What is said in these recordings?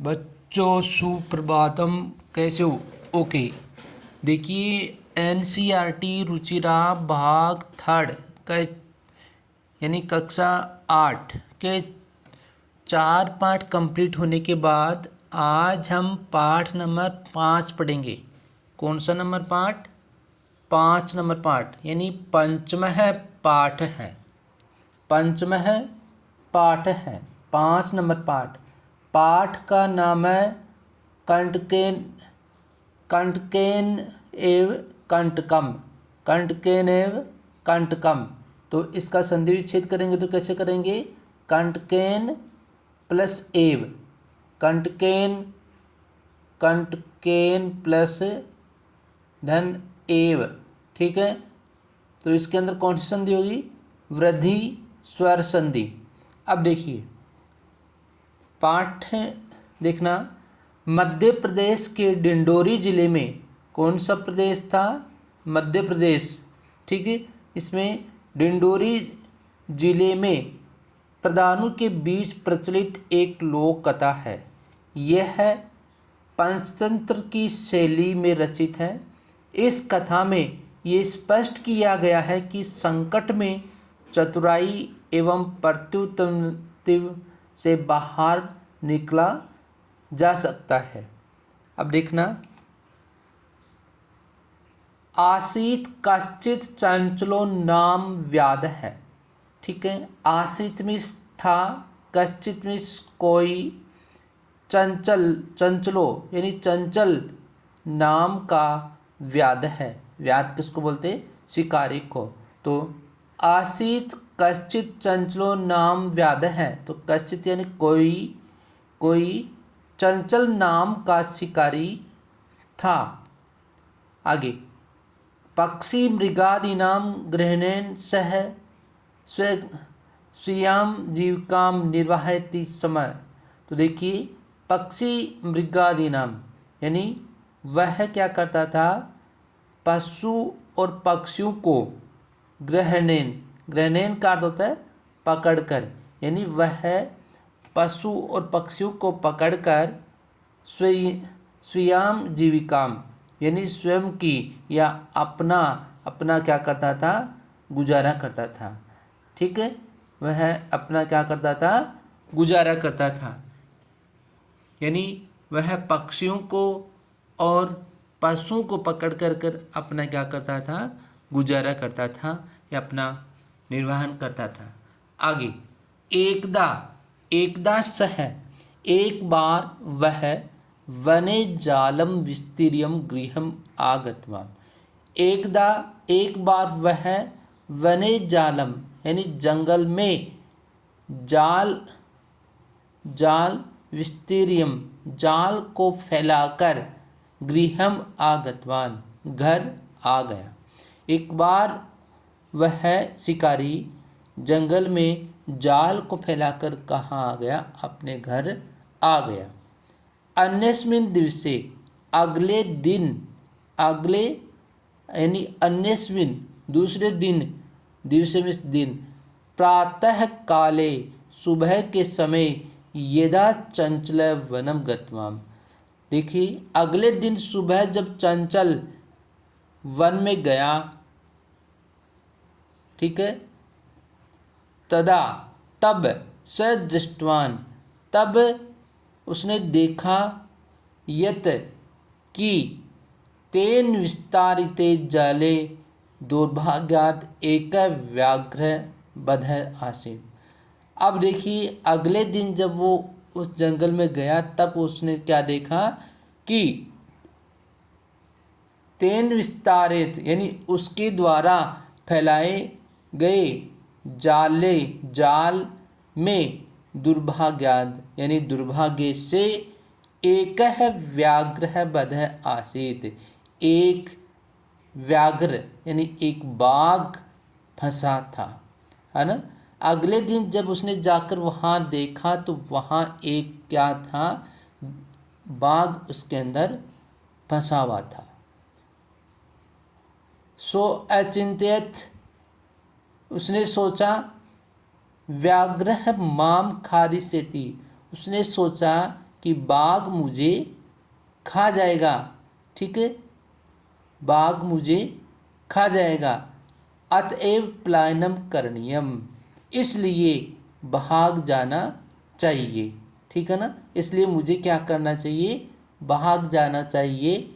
बच्चों सुप्रभातम, कैसे हो? ओके, देखिए एनसीईआरटी रुचिरा भाग थर्ड का यानी कक्षा 8 के 4 पाठ कंप्लीट होने के बाद आज हम पाठ नंबर 5 पढ़ेंगे। कौन सा नंबर पाठ? 5 नंबर पाठ, यानी पंचमः पाठ है। पंचमः पाठ है, 5 नंबर पाठ। पाठ का नाम है कंटकेन कंटकेन एव कंटकम। कंटकेन एव कंटकम। तो इसका संधि विच्छेद करेंगे तो कैसे करेंगे? कंटकेन प्लस एव, कंटकेन कंटकेन प्लस धन एव। ठीक है, तो इसके अंदर कौन सी संधि होगी? वृद्धि स्वर संधि। अब देखिए पाठ देखना। मध्य प्रदेश के डिंडोरी जिले में, कौन सा प्रदेश था? मध्य प्रदेश। ठीक है, इसमें डिंडोरी जिले में प्रधानों के बीच प्रचलित एक लोक कथा है। यह पंचतंत्र की शैली में रचित है। इस कथा में ये स्पष्ट किया गया है कि संकट में चतुराई एवं प्रत्युत्पत्ति से बाहर निकला जा सकता है। अब देखना, आसीत कश्चित चंचलो नाम व्याध है। ठीक है, आसीत में था, कश्चित में कोई, चंचलो यानी चंचल नाम का व्याध है। व्याध किसको बोलते? शिकारी को। तो आसीत कश्चित चंचलो नाम व्याध है, तो कश्चित यानी कोई चंचल नाम का शिकारी था। आगे, पक्षी मृगादीनाम ग्रहणेन सह स्वीयाम जीविकाम निर्वाहयति समय। तो देखिए, पक्षी मृगादीनाम यानी वह क्या करता था? पशु और पक्षियों को ग्रहणेन का अर्थ होता है पकड़कर, यानी वह पशु और पक्षियों को पकड़कर स्वयं जीविकाम यानी स्वयं की या अपना क्या करता था? गुजारा करता था। ठीक है, वह अपना क्या करता था? गुजारा करता था। यानी वह पक्षियों को और पशुओं को पकड़ कर अपना क्या करता था? गुजारा करता था या अपना निर्वहन करता था। आगे, एकदा सह, एक बार वह वने जालम विस्तीर्यम गृहम आगतवान। एक बार वह वने जालम यानी जंगल में जाल विस्तीर्यम जाल को फैलाकर गृहम आगतवान घर आ गया। एक बार वह शिकारी जंगल में जाल को फैलाकर कहाँ आ गया? अपने घर आ गया। अन्यस्मिन दिवसे, अगले यानी अन्यस्मिन दूसरे दिन, दिवसे में दिन, प्रातः काले सुबह के समय, यदा चंचल वनम गतवाम। देखिए, अगले दिन सुबह जब चंचल वन में गया, ठीक है, तब स दृष्टवान, तब उसने देखा, यत कि तेन विस्तारिते जाले दुर्भाग्यात एक व्याघ्र बध आसीत। अब देखिए, अगले दिन जब वो उस जंगल में गया तब उसने क्या देखा कि तेन विस्तारित यानी उसके द्वारा फैलाए गए जाल में दुर्भाग्याद यानी दुर्भाग्य से एक व्याघ्र बध आसीत, एक व्याघ्र यानी एक बाघ फंसा था, है ना। अगले दिन जब उसने जाकर वहाँ देखा तो वहाँ एक क्या था? बाघ उसके अंदर फंसा हुआ था। सो अचिंत्यत, उसने सोचा, व्याघ्र माम खादिष्यति, उसने सोचा कि बाघ मुझे खा जाएगा, ठीक है, बाघ मुझे खा जाएगा। अतएव पलायनम करणीयम, इसलिए भाग जाना चाहिए, ठीक है ना, इसलिए मुझे क्या करना चाहिए, भाग जाना चाहिए।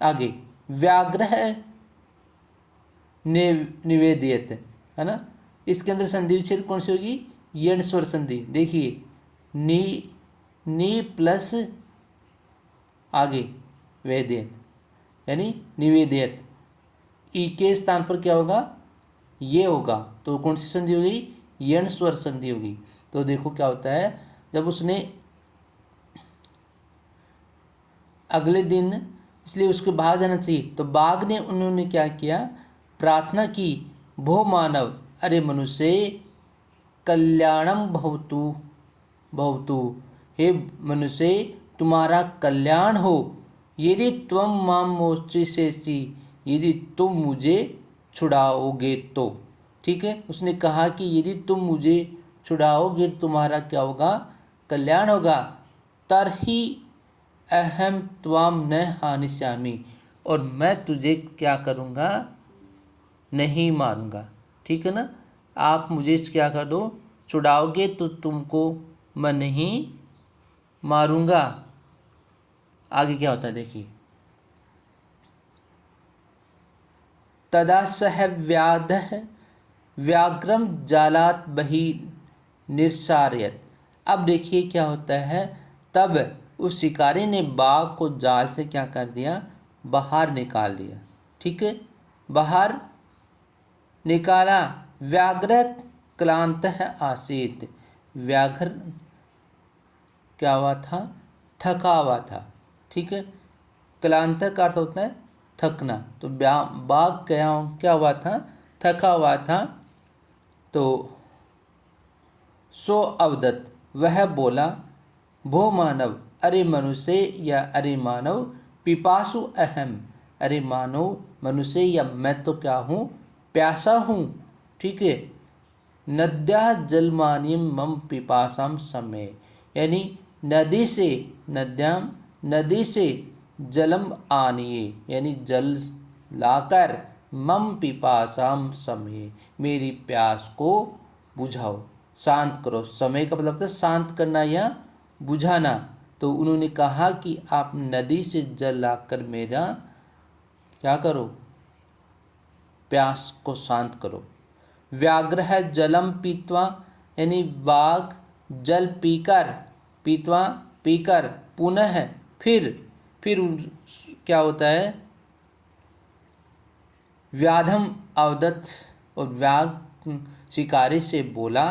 आगे व्याघ्र निवेदित, है ना, इसके अंदर संधि विच्छेद कौन सी होगी, यण स्वर संधि। देखिए नी प्लस आगे वेदियत यानी निवेदियत, ई के स्थान पर क्या होगा, ये होगा, तो कौन सी संधि होगी, यण स्वर संधि होगी। तो देखो क्या होता है, जब उसने अगले दिन, इसलिए उसको बाहर जाना चाहिए, तो बाघ ने उन्होंने क्या किया, प्रार्थना की, भो मानव, अरे मनुष्य, कल्याणम भवतु भवतु, हे मनुष्य तुम्हारा कल्याण हो, यदि त्वम माम मोचयसि, यदि तुम मुझे छुड़ाओगे तो, ठीक है, उसने कहा कि यदि तुम मुझे छुड़ाओगे तुम्हारा क्या होगा, कल्याण होगा। तरहि अहम त्वाम न हानिष्यामि, और मैं तुझे क्या करूँगा, नहीं मारूंगा, ठीक है ना, आप मुझे क्या कर दो, छुड़ाओगे तो तुमको मैं नहीं मारूंगा। आगे क्या होता है देखिए, तदा सह व्याघ्रम जालात बही निस्सारयत। अब देखिए क्या होता है, तब उस शिकारी ने बाघ को जाल से क्या कर दिया, बाहर निकाल दिया, ठीक है, बाहर निकाला। व्याघ्र क्लांत आसीत, व्याघ्र क्या हुआ था, थका हुआ था, ठीक है, क्लांत का अर्थ होता है थकना, तो बाघ क्या हुआ था, थका हुआ था। तो सो अवदत, वह बोला, भो मानव, अरे मनुष्य या अरे मानव, पिपासु अहम, अरे मानव मनुष्य या मैं तो क्या हूँ, प्यासा हूँ, ठीक है, नद्या जलमानियम मम पिपासाम समय, यानी नदी से, नद्याम नदी से जलम आनिए, यानी जल लाकर, मम पिपासाम समय, मेरी प्यास को बुझाओ, शांत करो, समय का मतलब है शांत करना या बुझाना। तो उन्होंने कहा कि आप नदी से जल लाकर मेरा क्या करो, प्यास को शांत करो। व्याघ्र है जलम पीत्वा, यानी बाघ जल पीकर पुनः फिर क्या होता है, व्याधम अवदत, और व्याघ शिकारी से बोला,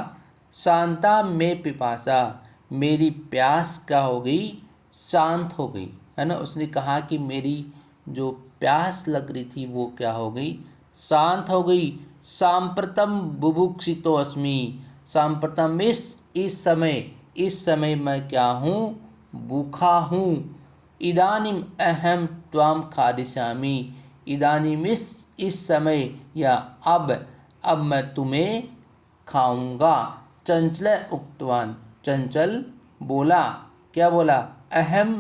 शांता में पिपासा, मेरी प्यास क्या हो गई, शांत हो गई, है ना, उसने कहा कि मेरी जो प्यास लग रही थी वो क्या हो गई, शांत हो गई। सांप्रतम बुभुक्षितो अस्मि, सांप्रतम इस समय मैं क्या हूँ, भूखा हूँ। इदानीम अहम त्वाम खादिष्यामि, इदानीम इस समय या अब मैं तुम्हें खाऊंगा। चंचल उक्तवान, चंचल बोला, क्या बोला, अहम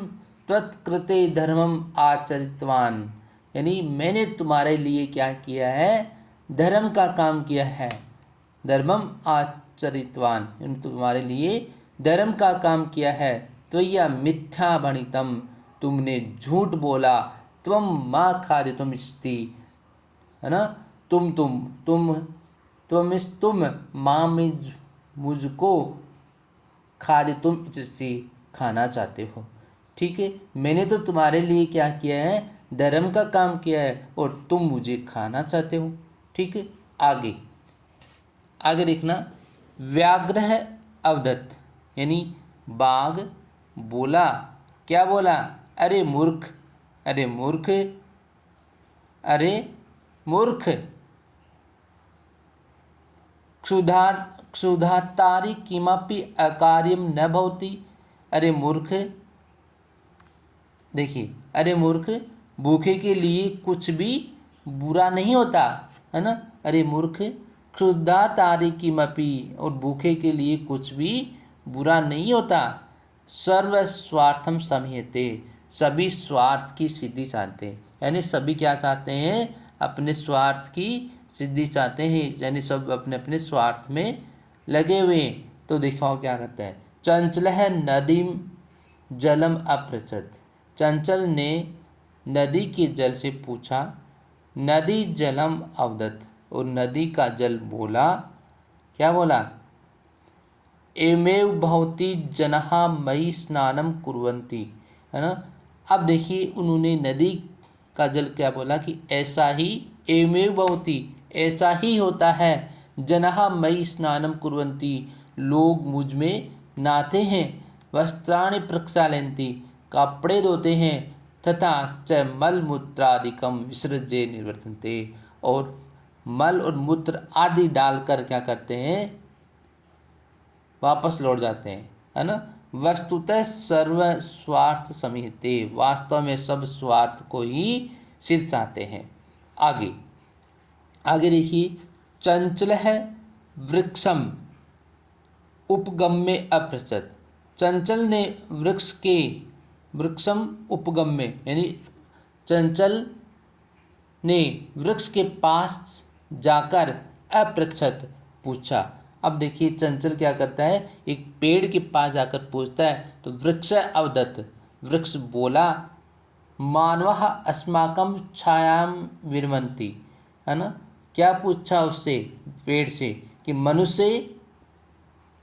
त्वत्कृते धर्मम आचरितवान, यानी मैंने तुम्हारे लिए क्या किया है, धर्म का काम किया है, धर्मम आचरितवान, तुम्हारे लिए धर्म का काम किया है। तो यह मिथ्या भणितम, तुमने झूठ बोला, त्वम माँ खादितुम इष्टि, है ना, तुम माँ में मुझको खादितुम इष्टि, खाना चाहते हो, ठीक है, मैंने तो तुम्हारे लिए क्या किया है, धर्म का काम किया है, और तुम मुझे खाना चाहते हो, ठीक है। आगे देखना, व्याघ्र है अवदत्त, यानी बाघ बोला, क्या बोला, अरे मूर्ख, अरे मूर्ख, अरे मूर्ख, क्षुधातारी किमपि अकार्यम न भवति, अरे मूर्ख, देखिए, अरे मूर्ख, भूखे के लिए कुछ भी बुरा नहीं होता, है ना, अरे मूर्ख, क्षुधातारी किमपि, और भूखे के लिए कुछ भी बुरा नहीं होता। सर्व स्वार्थम समीहते, सभी स्वार्थ की सिद्धि चाहते हैं। यानी सभी क्या चाहते हैं, अपने स्वार्थ की सिद्धि चाहते हैं, यानी सब अपने अपने स्वार्थ में लगे हुए हैं। तो देखो क्या कहता है, चंचल है नदीम जलम अपृछत, चंचल ने नदी के जल से पूछा, नदी जलम अवदत, और नदी का जल बोला, क्या बोला, एमेव भवती जनहा मयि स्नानम कुर्वन्ति, है ना। अब देखिए उन्होंने नदी का जल क्या बोला कि ऐसा ही, एमेव भवती, ऐसा ही होता है, जनहा मयि स्नानम कुर्वन्ति, लोग मुझ में नहाते हैं, वस्त्राणि प्रक्षालयन्ति, कपड़े धोते हैं, तथा च मल मूत्रादिकम विसर्ज्य निवर्तन्ते, और मल और मूत्र आदि डालकर क्या करते हैं, वापस लौट जाते हैं, है ना। वस्तुतः सर्व स्वार्थ समीहते, वास्तव में सब स्वार्थ को ही सिद्ध चाहते हैं। आगे आगे देखिए, चंचल है वृक्षम उपगम्य अपृछत, चंचल ने वृक्षम उपगम्य, यानी चंचल ने वृक्ष के पास जाकर अपृछत पूछा। अब देखिए चंचल क्या करता है, एक पेड़ के पास जाकर पूछता है, तो वृक्ष अवदत, वृक्ष बोला, मानवः अस्माकं छायां विरमन्ति, है ना। क्या पूछा उससे, पेड़ से, कि मनुष्य,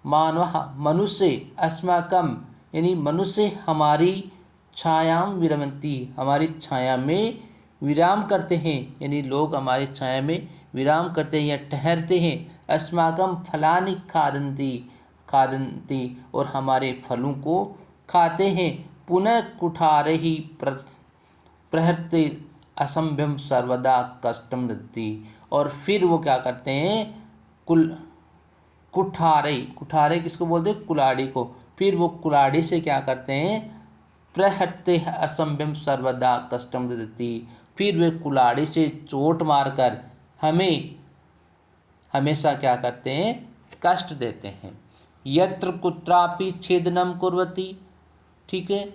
मानवः मनुष्य, अस्माकं यानी मनुष्य हमारी छायां विरमन्ति, हमारी छाया में विराम करते हैं, यानी लोग हमारी छाया में विराम करते हैं या ठहरते हैं। अस्माकं फलानि खादन्ति खादन्ति, और हमारे फलों को खाते हैं। पुनः कुठारे ही प्रहृति असंभ्यम सर्वदा कष्टम दत्ति, और फिर वो क्या करते हैं, कुठारे किसको बोलते हैं, कुल्हाड़ी को, फिर वो कुल्हाड़ी से क्या करते हैं, प्रहृत्य असंभ्यम सर्वदा कष्टम दत्ति, फिर वे कुल्हाड़ी से चोट मारकर हमें हमेशा क्या करते हैं, कष्ट देते हैं। यत्र कुत्रापि छेदनम कुर्वति, ठीक है,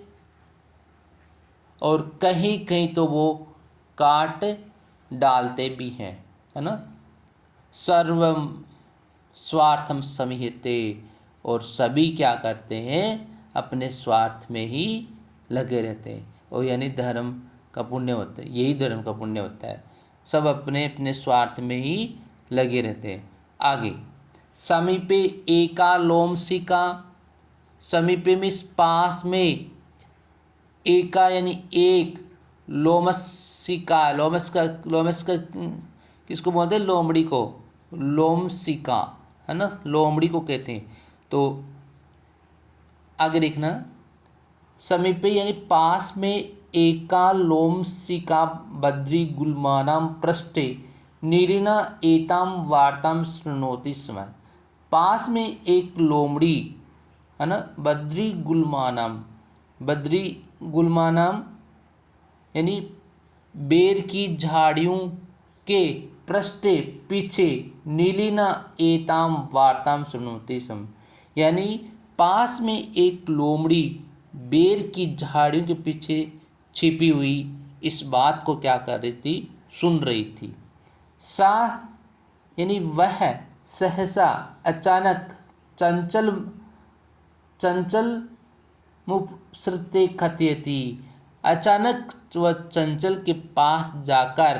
और कहीं कहीं तो वो काट डालते भी हैं, है ना। सर्वम स्वार्थम समीहते, और सभी क्या करते हैं, अपने स्वार्थ में ही लगे रहते हैं, और यानी धर्म का पुण्य होता है, यही धर्म का पुण्य होता है, सब अपने अपने स्वार्थ में ही लगे रहते हैं। आगे, समीपे एका लोमसिका, समीपे में पास में, एका यानी एक, लोमसिका, लोमस का किसको बोलते हैं, लोमड़ी को, लोमसिका, है ना, लोमड़ी को कहते हैं। तो आगे देखना, समीपे यानी पास में, एका लोमसिका बद्री गुलमानाम पृष्ठे नीलिना एताम वार्ताम शृणोति स्म, पास में एक लोमड़ी, है ना, बद्री गुलमानाम यानी बेर की झाड़ियों के पृष्ठे पीछे, नीलिना एताम वार्ताम शृणोति स्म, यानी पास में एक लोमड़ी बेर की झाड़ियों के पीछे छिपी हुई इस बात को क्या कर रही थी, सुन रही थी। सा यानी वह, सहसा अचानक, चंचल मुपसृते कथयति, अचानक वह चंचल के पास जाकर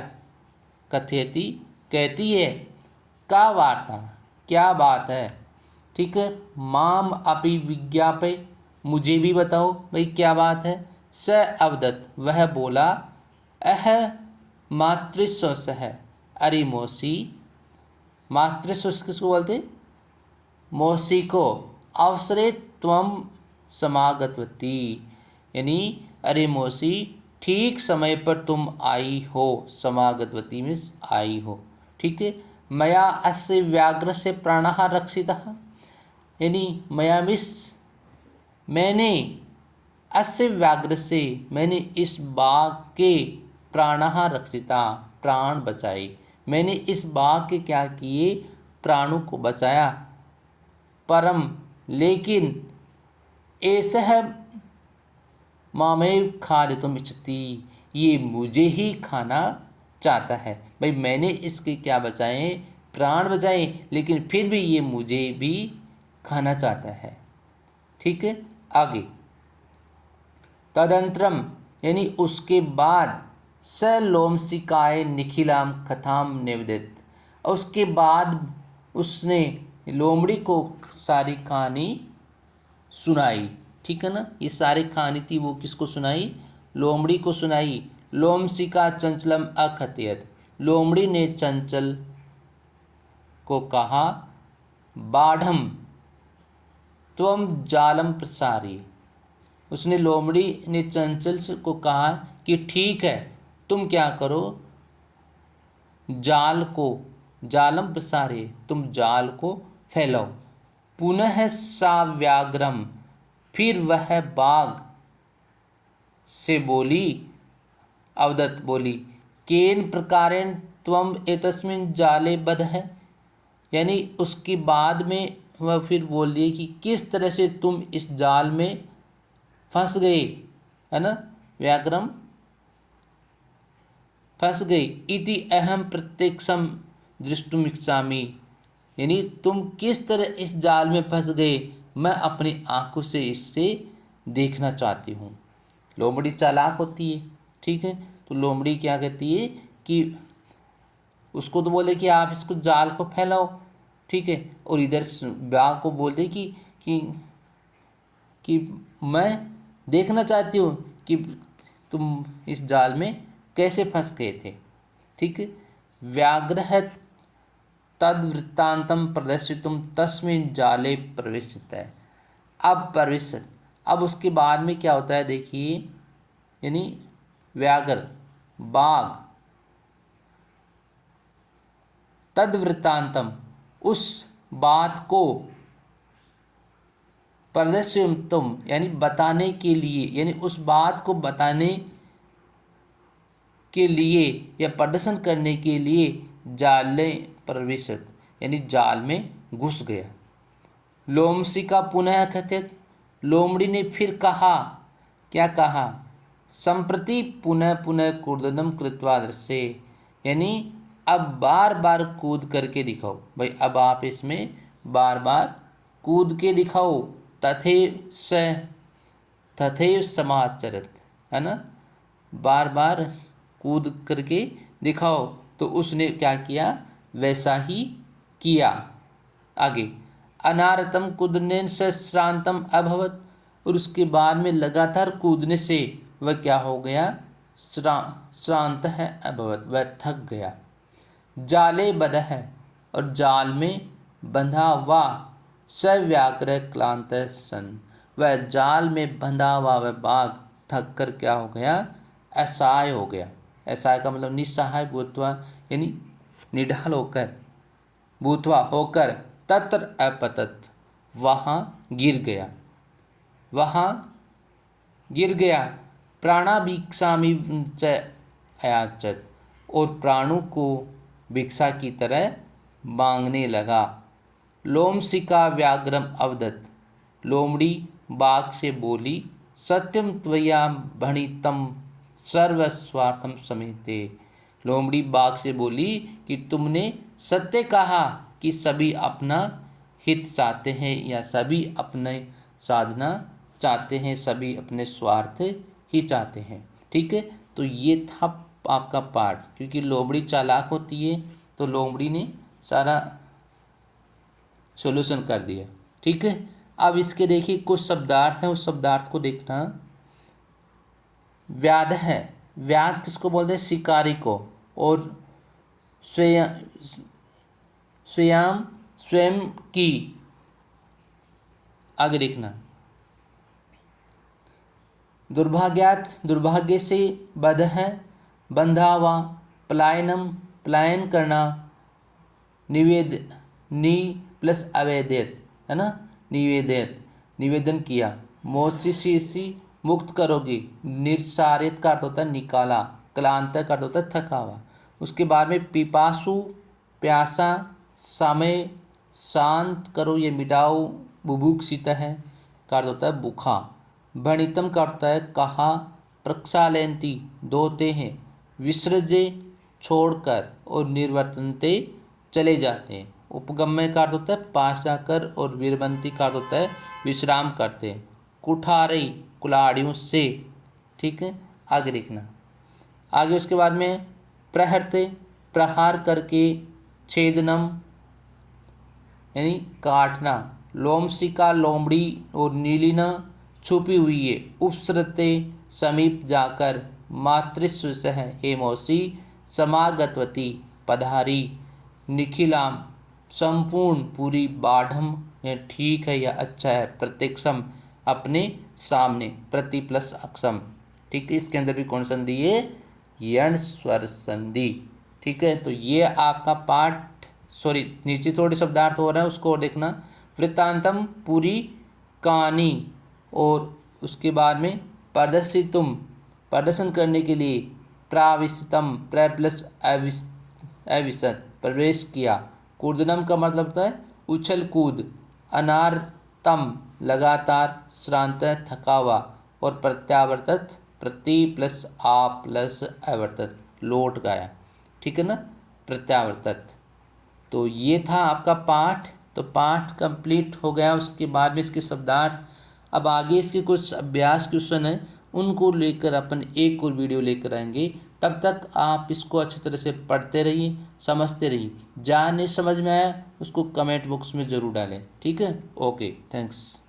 कथयति कहती है, का वार्ता, क्या बात है, ठीक है, माम अपि विज्ञापय, मुझे भी बताओ भाई क्या बात है। स अवदत, वह बोला, अह मातृस्वस है, अरे मौसी, मातृस्वस किसको बोलते, मौसी को, अवसरे त्वम समागतवती, यानी अरे मौसी ठीक समय पर तुम आई हो, समागतवती मीन्स आई हो, ठीक है। मया अस्य व्याघ्र से प्राणः रक्षितः, यानी मया मिस मैंने, अस्य व्याघ्र से मैंने इस बाघ के, प्राणः रक्षिता प्राण बचाए, मैंने इस बाघ के क्या किए, प्राणों को बचाया। परम लेकिन एषः मामेव खादितुम् इच्छति, ये मुझे ही खाना चाहता है। भाई मैंने इसके क्या बचाए, प्राण बचाए, लेकिन फिर भी ये मुझे भी खाना चाहता है। ठीक है, आगे तदंतरम यानी उसके बाद स लोमसिकाय निखिलाम कथाम निवेदित, उसके बाद उसने लोमड़ी को सारी कहानी सुनाई। ठीक है ना, ये सारी कहानी थी वो किसको सुनाई, लोमड़ी को सुनाई। लोमसिका चंचलम अकथयत, लोमड़ी ने चंचल को कहा बाढ़म त्वम जालम प्रसारी, उसने लोमड़ी ने चंचल को कहा कि ठीक है तुम क्या करो, जाल को जालम प्रसारे, तुम जाल को फैलाओ। पुनः सा व्याघ्रम, फिर वह बाघ से बोली, अवदत्त बोली, केन प्रकारेण त्वम एतस्मिन् जाले बध्य, यानी उसके बाद में वह फिर बोल दिए कि किस तरह से तुम इस जाल में फंस गए, है ना, व्याघ्रम फंस गई। इति अहम प्रत्यक्षम दृष्टुमिच्छामि, यानी तुम किस तरह इस जाल में फंस गए, मैं अपनी आंखों से इससे देखना चाहती हूँ। लोमड़ी चालाक होती है। ठीक है, तो लोमड़ी क्या कहती है कि उसको तो बोले कि आप इसको जाल को फैलाओ, ठीक है, और इधर बाघ को बोल दे कि मैं देखना चाहती हूँ कि तुम इस जाल में कैसे फंस गए थे। ठीक है, व्याघ्र तद्वृत्तांतम प्रदर्शितुम तस्मिन् जाले प्रवेशित है। अब उसके बाद में क्या होता है देखिए, यानी व्याघ्र बाघ तद्वृत्तांतम उस बात को प्रदर्शितुम यानी बताने के लिए, यानी उस बात को बताने के लिए या प्रदर्शन करने के लिए जाले प्रवेशित यानी जाल में घुस गया। लोमसिका पुनः कथित, लोमड़ी ने फिर कहा, क्या कहा, संप्रति पुनः पुनः कूर्दनम कृत्वा दृश्य, यानी अब बार बार कूद करके दिखाओ। भाई अब आप इसमें बार बार कूद के दिखाओ। तथैव समाचरित, है ना, बार बार कूद करके दिखाओ। तो उसने क्या किया, वैसा ही किया। आगे अनारतम कूदने से श्रांतम अभवत, और उसके बाद में लगातार कूदने से वह क्या हो गया, श्रांत है अभवत, वह थक गया। जाले बध है, और जाल में बंधा हुआ सव्याग्र क्लांत सन, वह जाल में बंधा हुआ वह बाघ थक कर क्या हो गया, असहाय हो गया। असहाय का मतलब निस्सहाय भूतवा यानी निढाल होकर, भूतवा होकर, तत्र अपतत वहाँ गिर गया, वहाँ गिर गया। प्राणाभिक्षामि च अयाचत, और प्राणों को भिक्षा की तरह मांगने लगा। लोमसिका व्याघ्रम अवदत, लोमड़ी बाघ से बोली, सत्यम त्वया भणितम सर्वस्वार्थम समेते, लोमड़ी बाघ से बोली कि तुमने सत्य कहा कि सभी अपना हित चाहते हैं या सभी अपने साधना चाहते हैं, सभी अपने स्वार्थ ही चाहते हैं। ठीक है, तो ये था आपका पाठ। क्योंकि लोमड़ी चालाक होती है तो लोमड़ी ने सारा सॉल्यूशन कर दिया। ठीक है, अब इसके देखिए कुछ शब्दार्थ हैं, उस शब्दार्थ को देखना। व्याध है, व्याध किसको बोलते हैं, शिकारी को, और स्वयं स्वयं की, आगे देखना, दुर्भाग्यात दुर्भाग्य से, बध है बंधा हुआ, पलायनम पलायन करना, निवेद नि प्लस अवेदित, है ना, निवेदित निवेदन किया, मोचिशी मुक्त करोगी, निस्सारित का अर्थ होता है निकाला, क्लांत का अर्थ होता है थका हुआ। उसके बाद में पिपासु प्यासा, समय शांत करो ये मिटाओ, बुभुक्षित है, का अर्थ होता है भूखा। भणितम का अर्थ है कहा। प्रक्षालयंती धोते हैं। विसृजे छोड़कर और निर्वर्तनते चले जाते हैं। उपगम्य का अर्थ होता है पास जाकर और वीरबंती का अर्थ होता है विश्राम करते हैं। कुठारई कुल्हाड़ियों से, ठीक है। आगे देखना, आगे उसके बाद में प्रहरते प्रहार करके, छेदनम यानी काटना, लोमसिका लोमड़ी और नीलिना छुपी हुई है। उपसृते समीप जाकर, मातृस्व सह हे मौसी, समागतवती पधारी, निखिलाम संपूर्ण पूरी, बाढ़म या ठीक है या अच्छा है, प्रत्यक्षम अपने सामने, प्रति प्लस अक्षम, ठीक है। इसके अंदर भी कौन संधि है, यण स्वर संधि, ठीक है। तो ये आपका पाठ, सॉरी नीचे थोड़े शब्दार्थ हो रहे हैं उसको और देखना। वृत्तांतम पूरी कहानी, और उसके बाद में प्रदर्शितुम प्रदर्शन करने के लिए, प्राविशतम प्र प्लस अविशत प्रवेश किया। कूर्दनम का मतलब होता है उछल कूद। अनार्तम लगातार, श्रांत थका हुआ, और प्रत्यावर्तत प्रति प्लस आ प्लस अवर्तत लौट गया, ठीक है ना, प्रत्यावर्तत। तो ये था आपका पाठ। तो पाठ कंप्लीट हो गया। उसके बाद में इसके शब्दार्थ, अब आगे इसके कुछ अभ्यास क्वेश्चन हैं, उनको लेकर अपन एक और वीडियो लेकर आएंगे। तब तक आप इसको अच्छी तरह से पढ़ते रहिए, समझते रहिए। जहाँ नहीं समझ में आया उसको कमेंट बॉक्स में ज़रूर डालें, ठीक है। Okay, thanks.